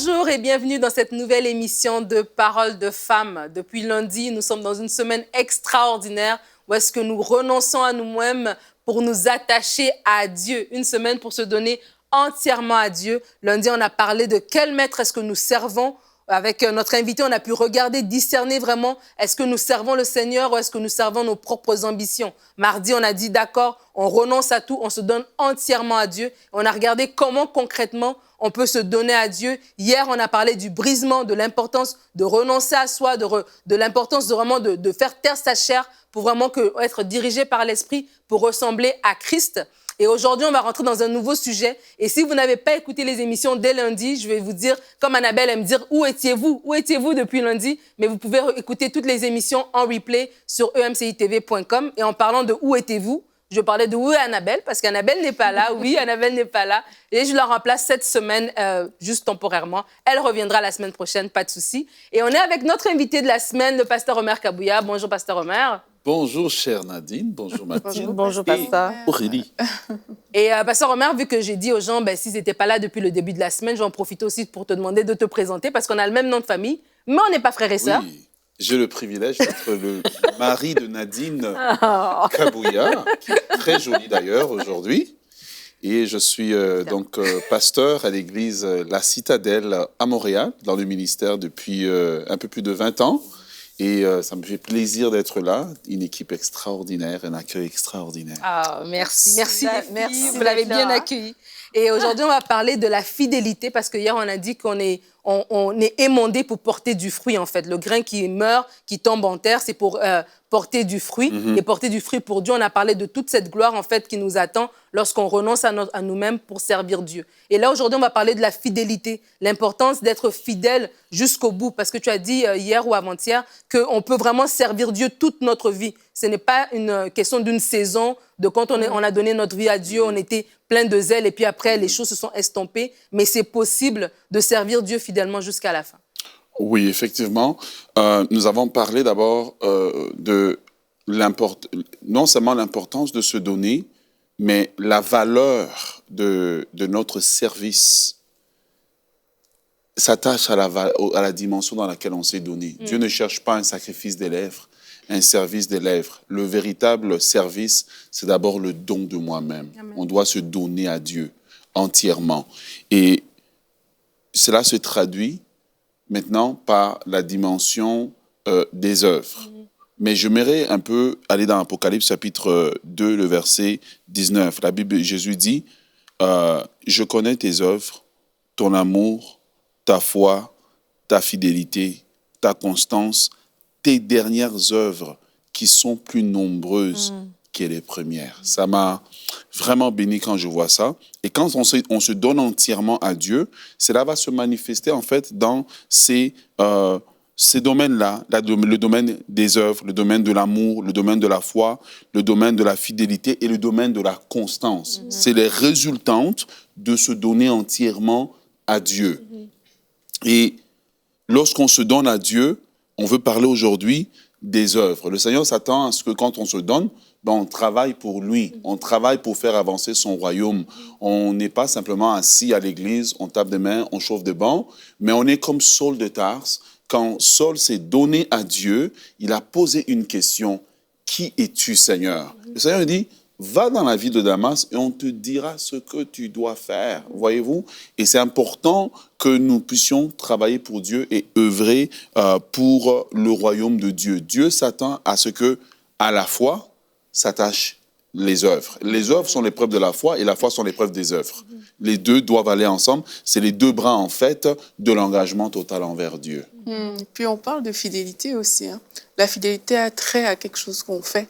Bonjour et bienvenue dans cette nouvelle émission de Paroles de femmes. Depuis lundi, nous sommes dans une semaine extraordinaire où est-ce que nous renonçons à nous-mêmes pour nous attacher à Dieu. Une semaine pour se donner entièrement à Dieu. Lundi, on a parlé de quel maître est-ce que nous servons. Avec notre invité, on a pu regarder, discerner vraiment, est-ce que nous servons le Seigneur ou est-ce que nous servons nos propres ambitions. Mardi, on a dit, d'accord, on renonce à tout, on se donne entièrement à Dieu. On a regardé comment concrètement on peut se donner à Dieu. Hier, on a parlé du brisement, de l'importance de renoncer à soi, de l'importance de vraiment de faire taire sa chair pour vraiment être dirigé par l'Esprit pour ressembler à Christ. Et aujourd'hui, on va rentrer dans un nouveau sujet. Et si vous n'avez pas écouté les émissions dès lundi, je vais vous dire, comme Annabelle aime dire, où étiez-vous? Où étiez-vous depuis lundi? Mais vous pouvez écouter toutes les émissions en replay sur emcitv.com. Et en parlant de où étiez-vous, je parlais de où est Annabelle, parce qu'Annabelle n'est pas là. Oui, Annabelle n'est pas là. Et je la remplace cette semaine, juste temporairement. Elle reviendra la semaine prochaine, pas de souci. Et on est avec notre invité de la semaine, le pasteur Omer Kabouya. Bonjour, pasteur Omer. Bonjour, chère Nadine. Bonjour, Mathilde. Bonjour, pasteur. Aurélie. Et pasteur Omer, vu que j'ai dit aux gens, s'ils n'étaient pas là depuis le début de la semaine, je vais en profiter aussi pour te demander de te présenter, parce qu'on a le même nom de famille, mais on n'est pas frères et sœurs. Oui, j'ai le privilège d'être le mari de Nadine Kabouya, qui est très jolie d'ailleurs aujourd'hui. Et je suis donc pasteur à l'église La Citadelle à Montréal, dans le ministère depuis un peu plus de 20 ans. Et ça me fait plaisir d'être là. Une équipe extraordinaire, un accueil extraordinaire. Ah, merci. Merci, vous l'avez bien accueilli. Et aujourd'hui, on va parler de la fidélité, parce que hier, on a dit qu'on est, on est émondé pour porter du fruit, en fait. Le grain qui meurt, qui tombe en terre, c'est pour porter du fruit. Et porter du fruit pour Dieu, on a parlé de toute cette gloire, en fait, qui nous attend lorsqu'on renonce à nous-mêmes pour servir Dieu. Et là, aujourd'hui, on va parler de la fidélité, l'importance d'être fidèle jusqu'au bout. Parce que tu as dit hier ou avant-hier qu'on peut vraiment servir Dieu toute notre vie. Ce n'est pas une question d'une saison, de quand on a donné notre vie à Dieu, on était plein de zèle et puis après, les choses se sont estompées. Mais c'est possible de servir Dieu fidèlement jusqu'à la fin. Oui, effectivement. Nous avons parlé d'abord de non seulement l'importance de se donner, mais la valeur de notre service s'attache à la dimension dans laquelle on s'est donné. Dieu ne cherche pas un sacrifice des lèvres, un service des lèvres. Le véritable service, c'est d'abord le don de moi-même. On doit se donner à Dieu entièrement. Et cela se traduit maintenant par la dimension des œuvres. Mais j'aimerais un peu aller dans Apocalypse chapitre 2, le verset 19. La Bible, Jésus dit, je connais tes œuvres, ton amour, ta foi, ta fidélité, ta constance, tes dernières œuvres qui sont plus nombreuses que les premières. Ça m'a vraiment béni quand je vois ça. Et quand on se donne entièrement à Dieu, cela va se manifester en fait dans ces domaines-là, le domaine des œuvres, le domaine de l'amour, le domaine de la foi, le domaine de la fidélité et le domaine de la constance. C'est les résultantes de se donner entièrement à Dieu. Et lorsqu'on se donne à Dieu, on veut parler aujourd'hui des œuvres. Le Seigneur s'attend à ce que quand on se donne, on travaille pour lui, on travaille pour faire avancer son royaume. On n'est pas simplement assis à l'église, on tape des mains, on chauffe des bancs, mais on est comme Saul de Tarse. Quand Saul s'est donné à Dieu, il a posé une question. Qui es-tu, Seigneur? Le Seigneur dit, va dans la ville de Damas et on te dira ce que tu dois faire. Voyez-vous? Et c'est important que nous puissions travailler pour Dieu et œuvrer pour le royaume de Dieu. Dieu s'attend à ce que, à la foi, s'attachent les œuvres. Les œuvres sont l'épreuve de la foi et la foi sont l'épreuve des œuvres. Les deux doivent aller ensemble. C'est les deux bras, en fait, de l'engagement total envers Dieu. Puis on parle de fidélité aussi. La fidélité a trait à quelque chose qu'on fait.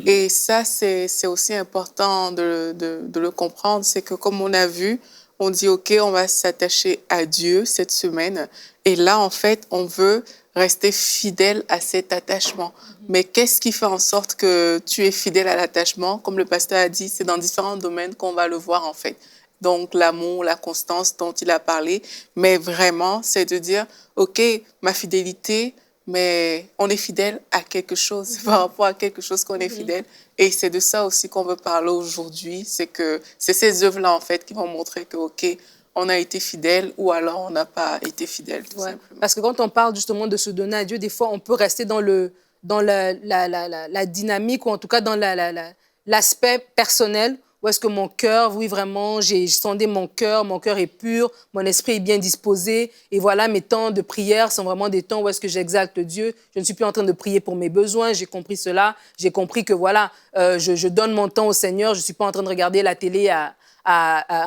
Et ça, c'est aussi important de le comprendre. C'est que comme on a vu, on dit, OK, on va s'attacher à Dieu cette semaine. Et là, en fait, on veut rester fidèle à cet attachement. Mais qu'est-ce qui fait en sorte que tu es fidèle à l'attachement? Comme le pasteur a dit, c'est dans différents domaines qu'on va le voir, en fait. Donc, l'amour, la constance dont il a parlé. Mais vraiment, c'est de dire, OK, ma fidélité, mais on est fidèle à quelque chose, par rapport à quelque chose qu'on est fidèle. Et c'est de ça aussi qu'on veut parler aujourd'hui. C'est que c'est ces œuvres-là, en fait, qui vont montrer que, OK, on a été fidèle ou alors on n'a pas été fidèle, tout simplement. Parce que quand on parle justement de se donner à Dieu, des fois, on peut rester dans la dynamique ou en tout cas dans l'aspect personnel où est-ce que mon cœur, oui, vraiment, j'ai sondé mon cœur est pur, mon esprit est bien disposé. Et voilà, mes temps de prière sont vraiment des temps où est-ce que j'exalte Dieu. Je ne suis plus en train de prier pour mes besoins, j'ai compris cela. J'ai compris que voilà, je donne mon temps au Seigneur, je ne suis pas en train de regarder la télé à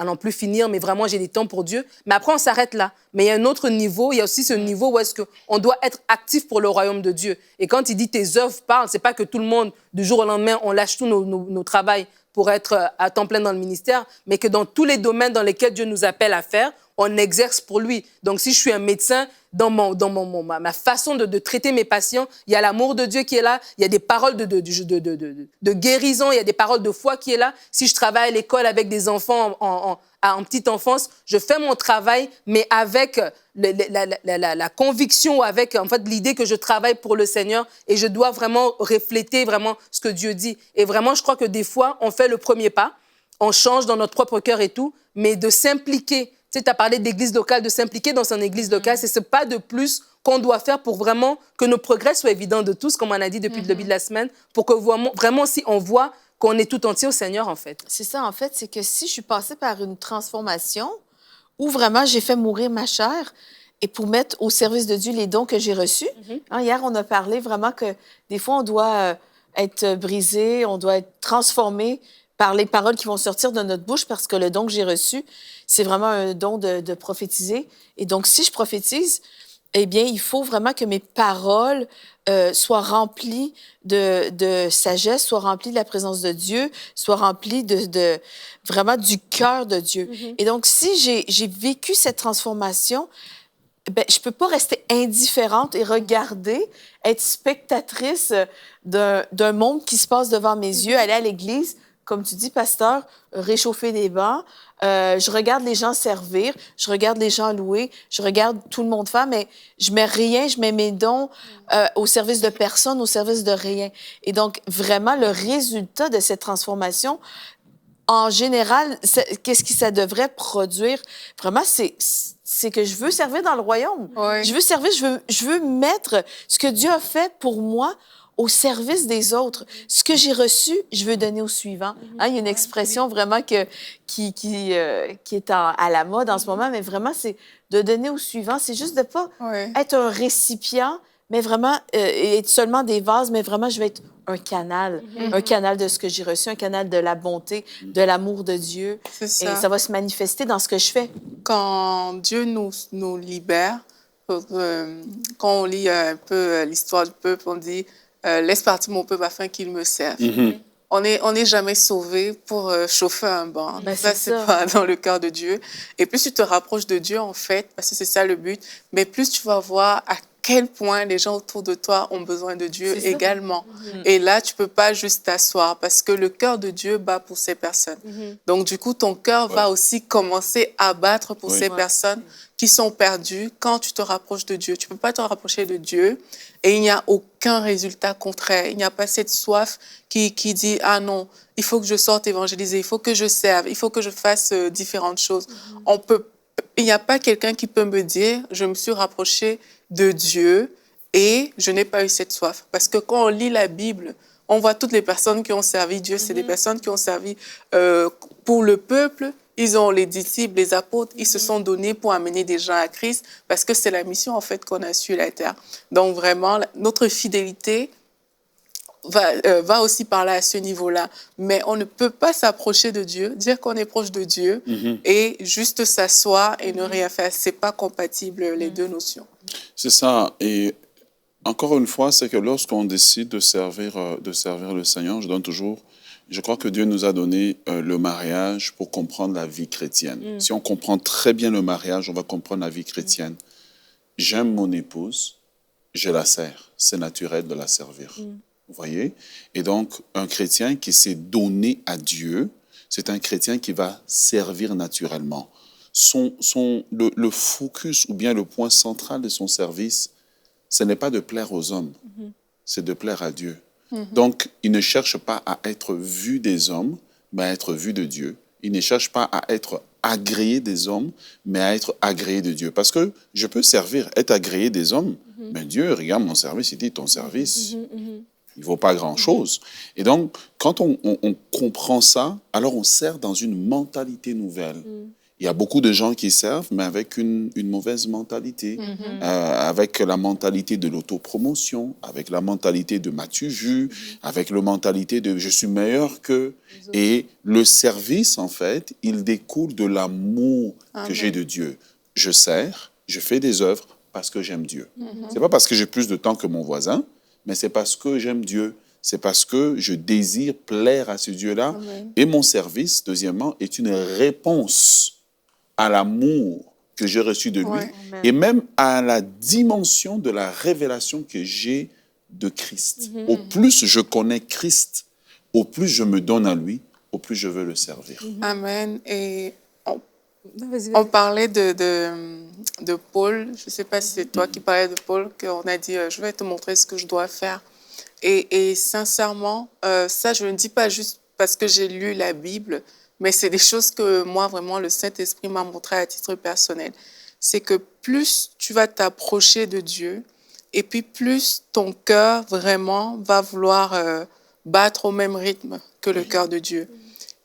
n'en plus finir, mais vraiment, j'ai des temps pour Dieu. Mais après, on s'arrête là. Mais il y a un autre niveau, il y a aussi ce niveau où est-ce qu'on doit être actif pour le royaume de Dieu. Et quand il dit tes œuvres parlent, ce n'est pas que tout le monde, du jour au lendemain, on lâche tous nos travails pour être à temps plein dans le ministère, mais que dans tous les domaines dans lesquels Dieu nous appelle à faire, on exerce pour lui. Donc, si je suis un médecin, dans ma façon de traiter mes patients, il y a l'amour de Dieu qui est là, il y a des paroles de guérison, il y a des paroles de foi qui est là. Si je travaille à l'école avec des enfants en petite enfance, je fais mon travail, mais avec la conviction, avec en fait, l'idée que je travaille pour le Seigneur et je dois vraiment refléter vraiment ce que Dieu dit. Et vraiment, je crois que des fois, on fait le premier pas, on change dans notre propre cœur et tout, mais de s'impliquer. Tu sais, tu as parlé d'église locale, de s'impliquer dans son église locale, c'est ce pas de plus qu'on doit faire pour vraiment que nos progrès soient évidents de tous, comme on a dit depuis le début de la semaine, pour que vraiment, si on voit qu'on est tout entier au Seigneur, en fait. C'est ça, en fait, c'est que si je suis passée par une transformation où vraiment j'ai fait mourir ma chair et pour mettre au service de Dieu les dons que j'ai reçus. Hier, on a parlé vraiment que des fois, on doit être brisé, on doit être transformé par les paroles qui vont sortir de notre bouche parce que le don que j'ai reçu, c'est vraiment un don de prophétiser. Et donc, si je prophétise, eh bien, il faut vraiment que mes paroles soient remplies de sagesse, soient remplies de la présence de Dieu, soient remplies vraiment du cœur de Dieu. Et donc, si j'ai vécu cette transformation, ben, je ne peux pas rester indifférente et regarder, être spectatrice d'un monde qui se passe devant mes yeux, aller à l'église, comme tu dis, pasteur, réchauffer des bancs. Je regarde les gens servir, je regarde les gens louer, je regarde tout le monde faire, mais je mets rien, je mets mes dons au service de personne, au service de rien. Et donc, vraiment, le résultat de cette transformation, en général, qu'est-ce que ça devrait produire? Vraiment, c'est que je veux servir dans le royaume. Ouais. Je veux servir, je veux mettre ce que Dieu a fait pour moi au service des autres. Ce que j'ai reçu, je veux donner au suivant. Il y a une expression vraiment qui est à la mode en ce moment, mais vraiment, c'est de donner au suivant. C'est juste de ne pas être un récipient, mais vraiment, être seulement des vases, mais vraiment, je vais être un canal de ce que j'ai reçu, un canal de la bonté, de l'amour de Dieu. C'est ça. Et ça va se manifester dans ce que je fais. Quand Dieu nous libère, quand on lit un peu l'histoire du peuple, on dit laisse partir mon peuple afin qu'il me serve. On n'est jamais sauvé pour chauffer un banc. Ben, Ça, c'est pas dans le cœur de Dieu. Et plus tu te rapproches de Dieu, en fait, parce que c'est ça le but, mais plus tu vas voir à quel point les gens autour de toi ont besoin de Dieu également. Et là, tu peux pas juste t'asseoir parce que le cœur de Dieu bat pour ces personnes. Donc, du coup, ton cœur va aussi commencer à battre pour ces personnes qui sont perdues quand tu te rapproches de Dieu. Tu peux pas te rapprocher de Dieu et il n'y a aucun résultat contraire. Il n'y a pas cette soif qui dit « Ah non, il faut que je sorte évangéliser, il faut que je serve, il faut que je fasse différentes choses. » Il n'y a pas quelqu'un qui peut me dire « Je me suis rapproché de Dieu et je n'ai pas eu cette soif. » Parce que quand on lit la Bible, on voit toutes les personnes qui ont servi Dieu. C'est des personnes qui ont servi pour le peuple. Ils ont les disciples, les apôtres. Ils se sont donnés pour amener des gens à Christ parce que c'est la mission en fait qu'on a sur la terre. Donc vraiment, notre fidélité va aussi parler à ce niveau-là. Mais on ne peut pas s'approcher de Dieu, dire qu'on est proche de Dieu et juste s'asseoir et ne rien faire. Ce n'est pas compatible, les deux notions. C'est ça. Et encore une fois, c'est que lorsqu'on décide de servir le Seigneur, je crois que Dieu nous a donné le mariage pour comprendre la vie chrétienne. Si on comprend très bien le mariage, on va comprendre la vie chrétienne. J'aime mon épouse, je la sers. C'est naturel de la servir. Vous voyez? Et donc, un chrétien qui s'est donné à Dieu, c'est un chrétien qui va servir naturellement. Le focus ou bien le point central de son service, ce n'est pas de plaire aux hommes, c'est de plaire à Dieu. Donc, il ne cherche pas à être vu des hommes, mais à être vu de Dieu. Il ne cherche pas à être agréé des hommes, mais à être agréé de Dieu. Parce que je peux servir, être agréé des hommes, mais Dieu regarde mon service, il dit ton service, il ne vaut pas grand-chose. Et donc, quand on comprend ça, alors on sert dans une mentalité nouvelle. Il y a beaucoup de gens qui servent, mais avec une mauvaise mentalité, avec la mentalité de l'autopromotion, avec la mentalité de m'as-tu vu, avec la mentalité de je suis meilleur que... Et le service, en fait, il découle de l'amour que j'ai de Dieu. Je sers, je fais des œuvres parce que j'aime Dieu. C'est pas parce que j'ai plus de temps que mon voisin, mais c'est parce que j'aime Dieu. C'est parce que je désire plaire à ce Dieu-là. Et mon service, deuxièmement, est une réponse à l'amour que j'ai reçu de lui et même à la dimension de la révélation que j'ai de Christ. Au plus je connais Christ, au plus je me donne à lui, au plus je veux le servir. Amen. Et on parlait de Paul. Je ne sais pas si c'est toi qui parlais de Paul, qu'on a dit je vais te montrer ce que je dois faire. Et sincèrement, ça, je ne dis pas juste parce que j'ai lu la Bible, mais c'est des choses que moi, vraiment, le Saint-Esprit m'a montré à titre personnel. C'est que plus tu vas t'approcher de Dieu, et puis plus ton cœur, vraiment, va vouloir battre au même rythme que le cœur de Dieu.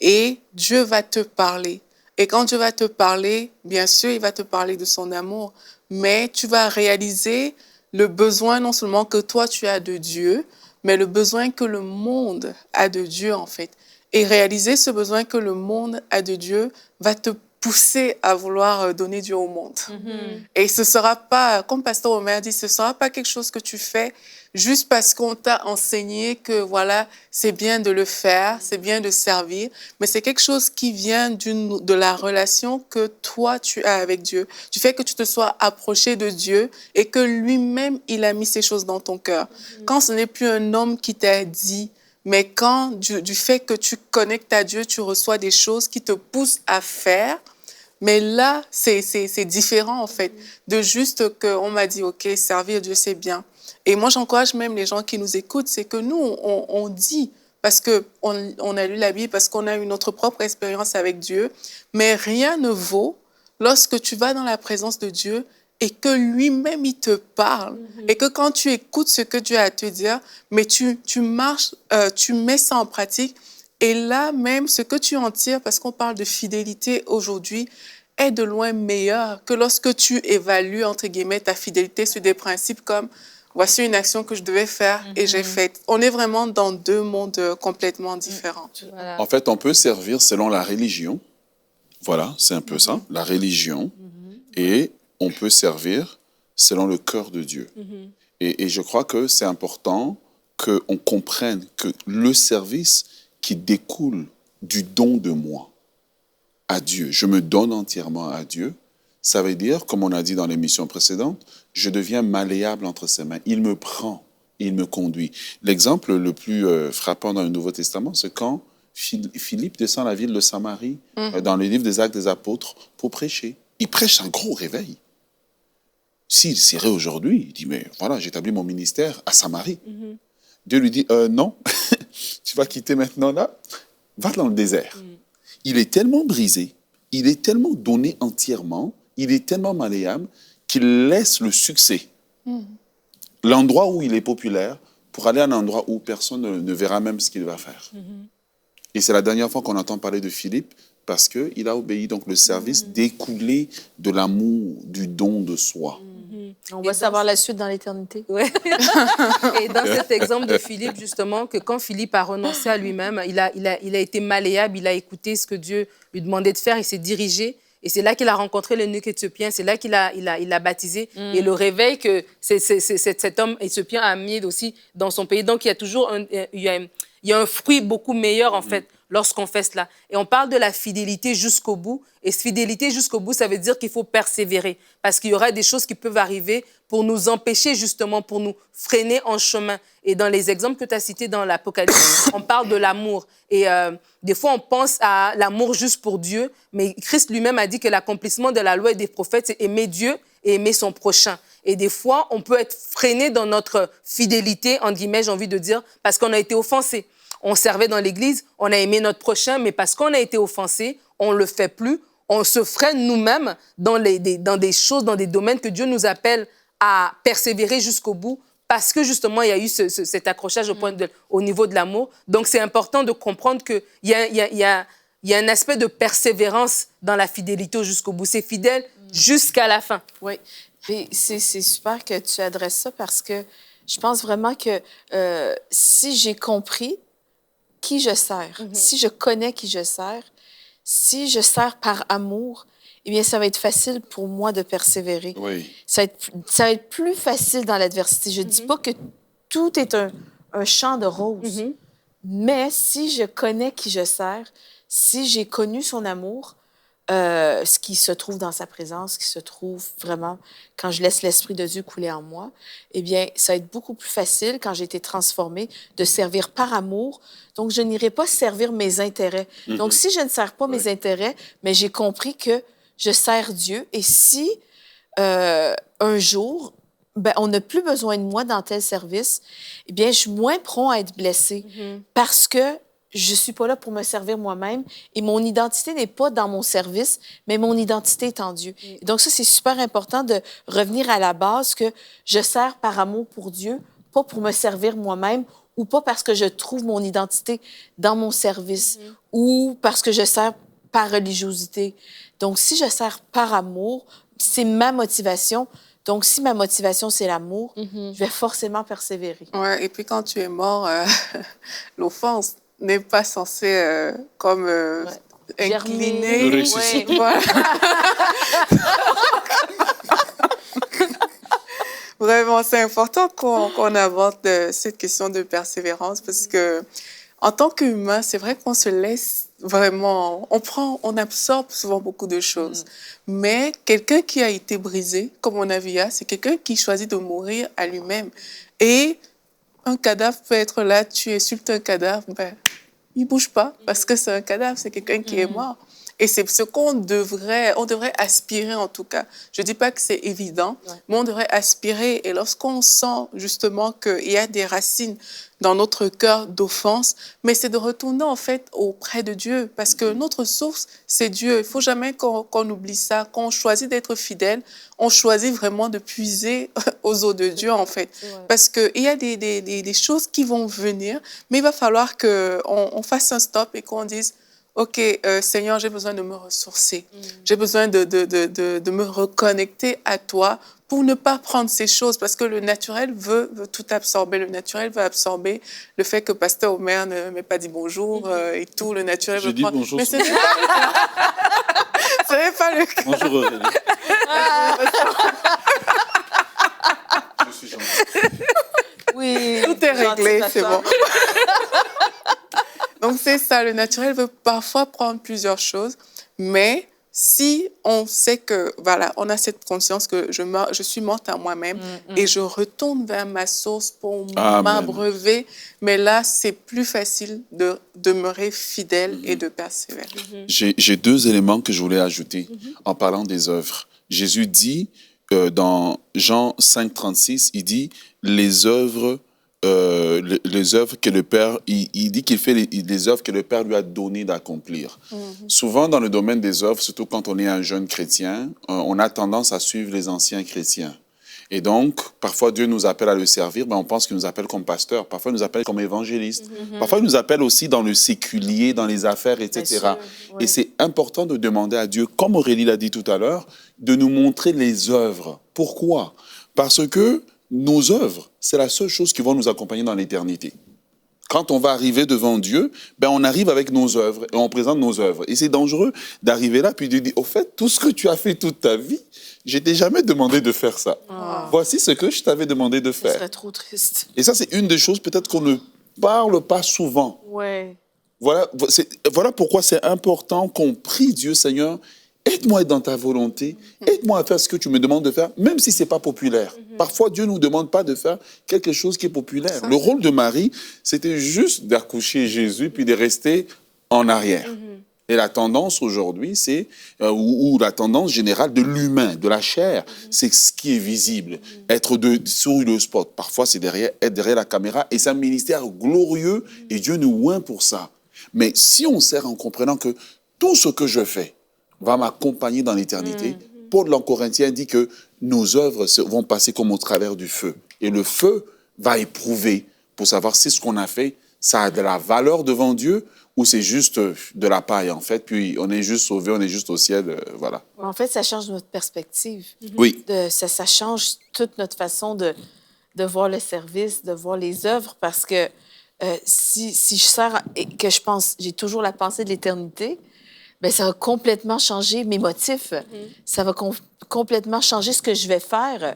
Et Dieu va te parler. Et quand Dieu va te parler, bien sûr, il va te parler de son amour, mais tu vas réaliser le besoin non seulement que toi, tu as de Dieu, mais le besoin que le monde a de Dieu, en fait. Et réaliser ce besoin que le monde a de Dieu va te pousser à vouloir donner Dieu au monde. Et ce ne sera pas, comme Pasteur Omer dit, ce ne sera pas quelque chose que tu fais juste parce qu'on t'a enseigné que voilà, c'est bien de le faire, c'est bien de servir, mais c'est quelque chose qui vient de la relation que toi, tu as avec Dieu. Du fait que tu te sois approché de Dieu et que lui-même, il a mis ces choses dans ton cœur. Quand ce n'est plus un homme qui t'a dit, mais quand du fait que tu connectes à Dieu, tu reçois des choses qui te poussent à faire. Mais là, c'est différent, en fait, de juste qu'on m'a dit, OK, servir Dieu, c'est bien. Et moi, j'encourage même les gens qui nous écoutent, c'est que nous, on dit, parce qu'on a lu la Bible, parce qu'on a eu notre propre expérience avec Dieu, mais rien ne vaut lorsque tu vas dans la présence de Dieu et que lui-même, il te parle. Et que quand tu écoutes ce que Dieu a à te dire, mais tu marches, tu mets ça en pratique. Et là, même, ce que tu en tires, parce qu'on parle de fidélité aujourd'hui, est de loin meilleur que lorsque tu évalues, entre guillemets, ta fidélité sur des principes comme « voici une action que je devais faire et j'ai faite ». On est vraiment dans deux mondes complètement différents. Voilà. En fait, on peut servir selon la religion. Voilà, c'est un peu ça, la religion. Et on peut servir selon le cœur de Dieu. Et je crois que c'est important qu'on comprenne que le service qui découle du don de moi à Dieu, je me donne entièrement à Dieu, ça veut dire, comme on a dit dans l'émission précédente, je deviens malléable entre ses mains. Il me prend, il me conduit. L'exemple le plus frappant dans le Nouveau Testament, c'est quand Philippe descend la ville de Samarie, dans le livre des Actes des Apôtres, pour prêcher. Il prêche un gros réveil. S'il serait aujourd'hui, il dit, mais voilà, j'établis mon ministère à Samarie. Dieu lui dit, non, tu vas quitter maintenant là, va dans le désert. Il est tellement brisé, il est tellement donné entièrement, il est tellement malléable qu'il laisse le succès, l'endroit où il est populaire, pour aller à un endroit où personne ne verra même ce qu'il va faire. Et c'est la dernière fois qu'on entend parler de Philippe, parce qu'il a obéi. Donc le service découlé de l'amour, du don de soi. On va savoir la suite dans l'éternité. Ouais. Et dans cet exemple de Philippe, justement, que quand Philippe a renoncé à lui-même, il a été malléable, il a écouté ce que Dieu lui demandait de faire, il s'est dirigé. Et c'est là qu'il a rencontré l'eunuque éthiopien, c'est là qu'il a baptisé. Et le réveil que cet homme éthiopien a mis aussi dans son pays. Donc, il y a toujours un fruit beaucoup meilleur, en fait, lorsqu'on fait cela. Et on parle de la fidélité jusqu'au bout. Et fidélité jusqu'au bout, ça veut dire qu'il faut persévérer. Parce qu'il y aura des choses qui peuvent arriver pour nous empêcher, justement, pour nous freiner en chemin. Et dans les exemples que tu as cités dans l'Apocalypse, on parle de l'amour. Et des fois, on pense à l'amour juste pour Dieu. Mais Christ lui-même a dit que l'accomplissement de la loi et des prophètes, c'est aimer Dieu et aimer son prochain. Et des fois, on peut être freiné dans notre fidélité, entre guillemets, j'ai envie de dire, parce qu'on a été offensé. On servait dans l'église, on a aimé notre prochain, mais parce qu'on a été offensé, on ne le fait plus, on se freine nous-mêmes dans des choses, dans des domaines que Dieu nous appelle à persévérer jusqu'au bout parce que justement, il y a eu cet accrochage au niveau de l'amour. Donc, c'est important de comprendre qu'il y a un aspect de persévérance dans la fidélité jusqu'au bout. C'est fidèle jusqu'à la fin. Oui. Puis c'est super que tu adresses ça parce que je pense vraiment que si j'ai compris qui je sers, si je connais qui je sers, si je sers par amour, eh bien, ça va être facile pour moi de persévérer. Oui. Ça va être plus facile dans l'adversité. Je ne dis pas que tout est un champ de roses, mais si je connais qui je sers, si j'ai connu son amour, ce qui se trouve dans sa présence, ce qui se trouve vraiment quand je laisse l'Esprit de Dieu couler en moi, eh bien, ça va être beaucoup plus facile quand j'ai été transformée de servir par amour. Donc, je n'irai pas servir mes intérêts. Donc, si je ne sers pas mes intérêts, mais j'ai compris que je sers Dieu. Et si un jour, ben, on n'a plus besoin de moi dans tel service, eh bien, je suis moins prompt à être blessée parce que je ne suis pas là pour me servir moi-même et mon identité n'est pas dans mon service, mais mon identité est en Dieu. Et donc, ça, c'est super important de revenir à la base que je sers par amour pour Dieu, pas pour me servir moi-même ou pas parce que je trouve mon identité dans mon service ou parce que je sers par religiosité. Donc, si je sers par amour, c'est ma motivation. Donc, si ma motivation, c'est l'amour, je vais forcément persévérer. Ouais, et puis quand tu es mort, l'offense n'est pas censée incliner. Le ressuscite. Ouais. Voilà. Vraiment, c'est important qu'on aborde cette question de persévérance parce que en tant qu'humain, c'est vrai qu'on se laisse vraiment, on absorbe souvent beaucoup de choses. Mais quelqu'un qui a été brisé, comme on a vu là, c'est quelqu'un qui choisit de mourir à lui-même. Et un cadavre peut être là, tu insultes un cadavre, ben, il ne bouge pas parce que c'est un cadavre, c'est quelqu'un qui est mort. Et c'est ce on devrait aspirer en tout cas. Je ne dis pas que c'est évident, mais on devrait aspirer. Et lorsqu'on sent justement qu'il y a des racines dans notre cœur d'offense, mais c'est de retourner en fait auprès de Dieu parce que notre source, c'est Dieu. Il ne faut jamais qu'on oublie ça. Quand on choisit d'être fidèle, on choisit vraiment de puiser aux eaux de Dieu en fait. Parce qu'il y a des choses qui vont venir, mais il va falloir qu'on fasse un stop et qu'on dise OK, Seigneur, j'ai besoin de me ressourcer. J'ai besoin de me reconnecter à toi pour ne pas prendre ces choses parce que le naturel veut tout absorber. Le naturel veut absorber le fait que Pasteur Omer ne m'ait pas dit bonjour et tout. Le naturel veut prendre... bonjour. Mais ce n'est pas le cas. Ce n'est pas le cas. Bonjour Aurélie. Je suis gentil. Oui. Tout est réglé, c'est bon. Donc, c'est ça. Le naturel veut parfois prendre plusieurs choses, mais si on sait que, voilà, on a cette conscience que je suis morte à moi-même et je retourne vers ma source pour m'abreuver, mais là, c'est plus facile de demeurer fidèle et de persévérer. J'ai deux éléments que je voulais ajouter en parlant des œuvres. Jésus dit, dans Jean 5, 36, il dit, les œuvres que le Père, il dit qu'il fait les œuvres que le Père lui a donné d'accomplir. Souvent, dans le domaine des œuvres, surtout quand on est un jeune chrétien, on a tendance à suivre les anciens chrétiens. Et donc, parfois, Dieu nous appelle à le servir, mais on pense qu'il nous appelle comme pasteur. Parfois, il nous appelle comme évangéliste. Parfois, il nous appelle aussi dans le séculier, dans les affaires, etc. Et c'est important de demander à Dieu, comme Aurélie l'a dit tout à l'heure, de nous montrer les œuvres. Pourquoi? Parce que nos œuvres, c'est la seule chose qui va nous accompagner dans l'éternité. Quand on va arriver devant Dieu, ben on arrive avec nos œuvres et on présente nos œuvres. Et c'est dangereux d'arriver là puis de dire, au fait, tout ce que tu as fait toute ta vie, je t'ai jamais demandé de faire ça. Voici ce que je t'avais demandé de faire. Ce serait trop triste. Et ça, c'est une des choses peut-être qu'on ne parle pas souvent. Ouais. Voilà pourquoi c'est important qu'on prie Dieu, Seigneur, aide-moi à être dans ta volonté, aide-moi à faire ce que tu me demandes de faire, même si ce n'est pas populaire. Parfois, Dieu ne nous demande pas de faire quelque chose qui est populaire. Le rôle de Marie, c'était juste d'accoucher Jésus, puis de rester en arrière. Et la tendance aujourd'hui, c'est, ou la tendance générale de l'humain, de la chair, c'est ce qui est visible. Être sur le spot. Parfois, c'est être derrière la caméra, et c'est un ministère glorieux, et Dieu nous oint pour ça. Mais si on sert en comprenant que tout ce que je fais, va m'accompagner dans l'éternité. Paul en Corinthiens dit que nos œuvres vont passer comme au travers du feu. Et le feu va éprouver pour savoir si ce qu'on a fait, ça a de la valeur devant Dieu ou c'est juste de la paille, en fait. Puis on est juste sauvé, on est juste au ciel, voilà. En fait, ça change notre perspective. Oui. Ça change toute notre façon de voir le service, de voir les œuvres, parce que si je sers et que je pense, j'ai toujours la pensée de l'éternité, bien, ça va complètement changer mes motifs. Ça va complètement changer ce que je vais faire.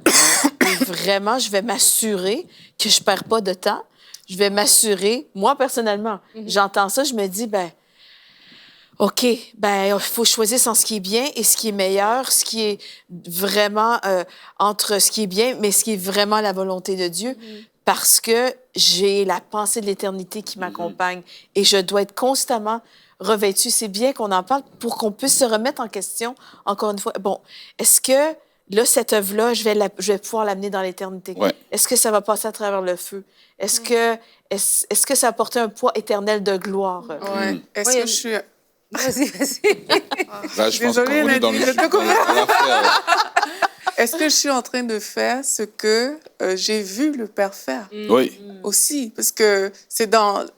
Et vraiment, je vais m'assurer que je ne perds pas de temps. Je vais m'assurer, moi, personnellement, j'entends ça, je me dis, ben OK, ben il faut choisir sans ce qui est bien et ce qui est meilleur, ce qui est vraiment entre ce qui est bien, mais ce qui est vraiment la volonté de Dieu, parce que j'ai la pensée de l'éternité qui m'accompagne et je dois être constamment revêtue. C'est bien qu'on en parle pour qu'on puisse se remettre en question, encore une fois. Bon, est-ce que là, cette œuvre-là, je vais pouvoir l'amener dans l'éternité? Ouais. Est-ce que ça va passer à travers le feu? Est-ce que ça va porter un poids éternel de gloire? Ouais. Est-ce que je suis... Vas-y, vas-y. Là, je pense qu'on Désolée, est dans le Nadine, dans l'affaire. Est-ce que je suis en train de faire ce que j'ai vu le Père faire Oui. aussi? Parce que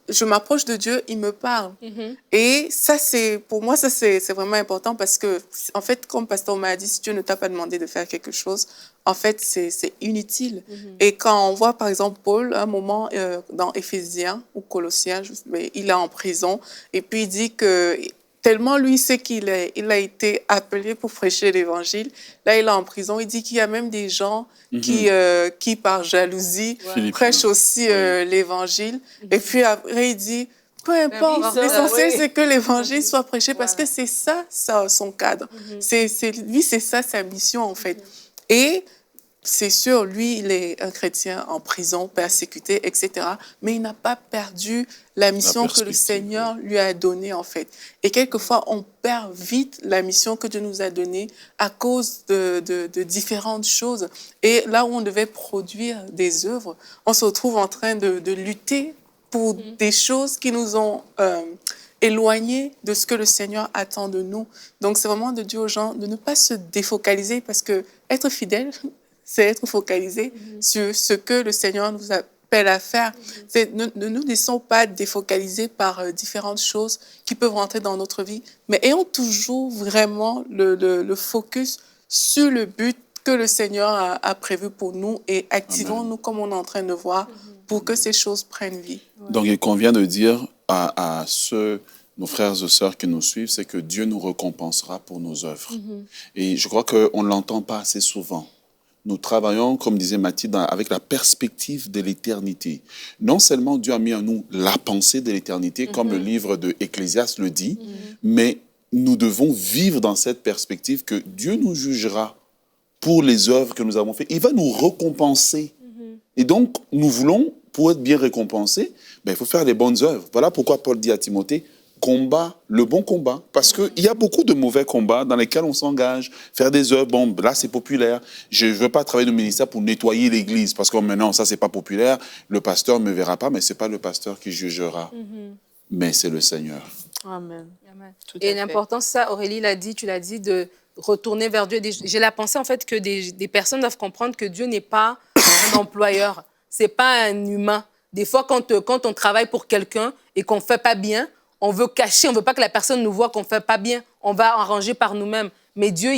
je m'approche de Dieu, il me parle. Et ça, pour moi, c'est vraiment important parce que, en fait, comme Pasteur m'a dit, si Dieu ne t'a pas demandé de faire quelque chose, en fait, c'est inutile. Et quand on voit, par exemple, Paul, à un moment dans Éphésiens ou Colossiens, il est en prison, et puis il dit que tellement lui sait qu'il a été appelé pour prêcher l'Évangile. Là, il est en prison. Il dit qu'il y a même des gens qui par jalousie, prêchent aussi l'Évangile. Et puis après, il dit, peu importe, l'essentiel, c'est que l'Évangile soit prêché parce que c'est ça son cadre. Lui, c'est ça sa mission, en fait. Et c'est sûr, lui, il est un chrétien en prison, persécuté, etc. Mais il n'a pas perdu la mission que le Seigneur lui a donnée, en fait. Et quelquefois, on perd vite la mission que Dieu nous a donnée à cause de différentes choses. Et là où on devait produire des œuvres, on se retrouve en train de lutter pour des choses qui nous ont éloignés de ce que le Seigneur attend de nous. Donc, c'est vraiment de dire aux gens de ne pas se défocaliser parce que être fidèle, c'est être focalisé sur ce que le Seigneur nous appelle à faire. Ne nous laissons pas défocaliser par différentes choses qui peuvent rentrer dans notre vie, mais ayons toujours vraiment le focus sur le but que le Seigneur a prévu pour nous et activons-nous comme on est en train de voir pour que ces choses prennent vie. Donc, il convient de dire à nos frères et sœurs qui nous suivent, c'est que Dieu nous récompensera pour nos œuvres. Et je crois qu'on ne l'entend pas assez souvent. Nous travaillons, comme disait Mathilde, avec la perspective de l'éternité. Non seulement Dieu a mis en nous la pensée de l'éternité, comme le livre de Ecclésiaste le dit, mais nous devons vivre dans cette perspective que Dieu nous jugera pour les œuvres que nous avons faites. Il va nous récompenser. Et donc, nous voulons, pour être bien récompensés, il faut faire les bonnes œuvres. Voilà pourquoi Paul dit à Timothée, combat, le bon combat, parce qu'il y a beaucoup de mauvais combats dans lesquels on s'engage, faire des œuvres, bon, là c'est populaire, je ne veux pas travailler dans le ministère pour nettoyer l'église, parce que maintenant ça c'est pas populaire, le pasteur ne me verra pas, mais ce n'est pas le pasteur qui jugera, mais c'est le Seigneur. Amen. Et l'important, ça, Aurélie l'a dit, tu l'as dit, de retourner vers Dieu. J'ai la pensée en fait que des personnes doivent comprendre que Dieu n'est pas un employeur, c'est pas un humain. Des fois, quand on travaille pour quelqu'un et qu'on ne fait pas bien, on veut cacher, on ne veut pas que la personne nous voit qu'on ne fait pas bien. On va arranger par nous-mêmes. Mais Dieu,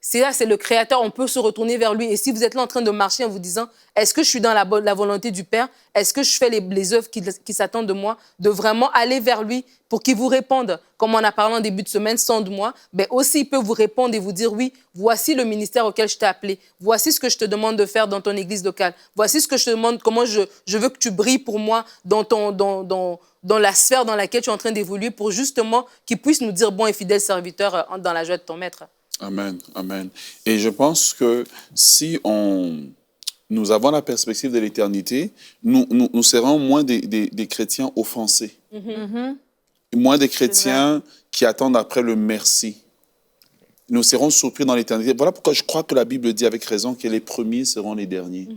c'est le Créateur, on peut se retourner vers lui. Et si vous êtes là en train de marcher en vous disant, est-ce que je suis dans la volonté du Père? Est-ce que je fais les œuvres qui s'attendent de moi? De vraiment aller vers lui pour qu'il vous réponde. Comme on a parlé en début de semaine, sonde-moi. Mais aussi, il peut vous répondre et vous dire, oui, voici le ministère auquel je t'ai appelé. Voici ce que je te demande de faire dans ton église locale. Voici ce que je te demande, comment je veux que tu brilles pour moi dans la sphère dans laquelle tu es en train d'évoluer pour justement qu'il puisse nous dire, bon et fidèle serviteur, entre dans la joie de ton maître. Amen, amen. Et je pense que si nous avons la perspective de l'éternité, nous serons moins des chrétiens offensés. Moins des chrétiens qui attendent après le merci. Nous serons surpris dans l'éternité. Voilà pourquoi je crois que la Bible dit avec raison que les premiers seront les derniers.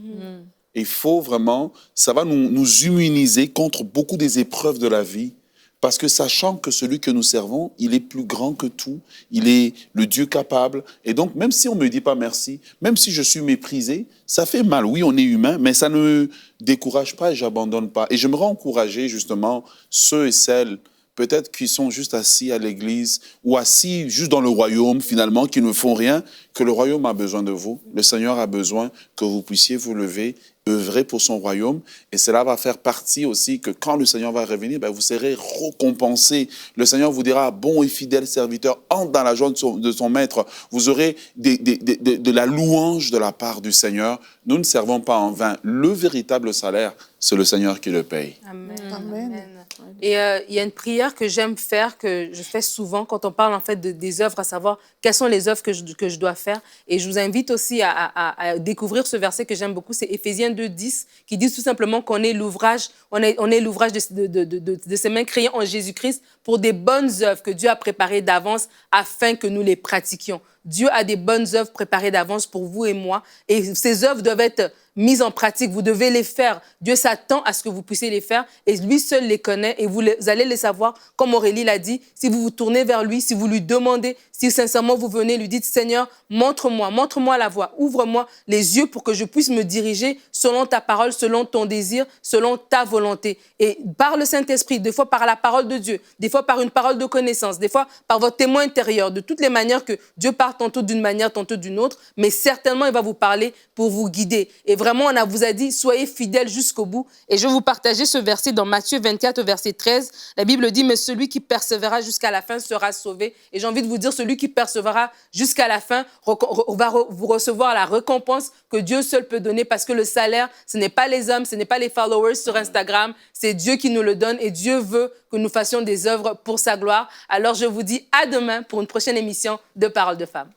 Il faut vraiment, ça va nous immuniser contre beaucoup des épreuves de la vie, Parce que sachant que celui que nous servons, il est plus grand que tout, il est le Dieu capable. Et donc, même si on ne me dit pas merci, même si je suis méprisé, ça fait mal. Oui, on est humain, mais ça ne me décourage pas et je n'abandonne pas. Et j'aimerais encourager justement ceux et celles peut-être qui sont juste assis à l'église ou assis juste dans le royaume finalement, qui ne font rien, que le royaume a besoin de vous. Le Seigneur a besoin que vous puissiez vous lever, œuvrer pour son royaume. Et cela va faire partie aussi que quand le Seigneur va revenir, vous serez récompensés. Le Seigneur vous dira, bon et fidèle serviteur, entre dans la joie de son maître. Vous aurez de la louange de la part du Seigneur. Nous ne servons pas en vain. Le véritable salaire, c'est le Seigneur qui le paye. Amen. Amen. Amen. Et il y a une prière que j'aime faire, que je fais souvent quand on parle en fait des œuvres, à savoir quelles sont les œuvres que je dois faire. Et je vous invite aussi à découvrir ce verset que j'aime beaucoup, c'est Éphésiens 2:10, qui dit tout simplement qu'on est l'ouvrage, on est l'ouvrage de ses mains créées en Jésus-Christ pour des bonnes œuvres que Dieu a préparées d'avance afin que nous les pratiquions. Dieu a des bonnes œuvres préparées d'avance pour vous et moi. Et ces œuvres doivent être mises en pratique. Vous devez les faire. Dieu s'attend à ce que vous puissiez les faire. Et lui seul les connaît. Et vous allez les savoir, comme Aurélie l'a dit, si vous vous tournez vers lui, si vous lui demandez, si sincèrement vous venez, lui dites, Seigneur, montre-moi la voie. Ouvre-moi les yeux pour que je puisse me diriger selon ta parole, selon ton désir, selon ta volonté. Et par le Saint-Esprit, des fois par la parole de Dieu, des fois par une parole de connaissance, des fois par votre témoin intérieur, de toutes les manières que Dieu parle tantôt d'une manière, tantôt d'une autre, mais certainement, il va vous parler pour vous guider. Et vraiment, on vous a dit, soyez fidèles jusqu'au bout. Et je vais vous partager ce verset dans Matthieu 24, verset 13. La Bible dit, mais celui qui persévérera jusqu'à la fin sera sauvé. Et j'ai envie de vous dire, celui qui persévérera jusqu'à la fin va vous recevoir la récompense que Dieu seul peut donner, parce que le salaire, ce n'est pas les hommes, ce n'est pas les followers sur Instagram, c'est Dieu qui nous le donne et Dieu veut que nous fassions des œuvres pour sa gloire. Alors je vous dis à demain pour une prochaine émission de Paroles de Femmes.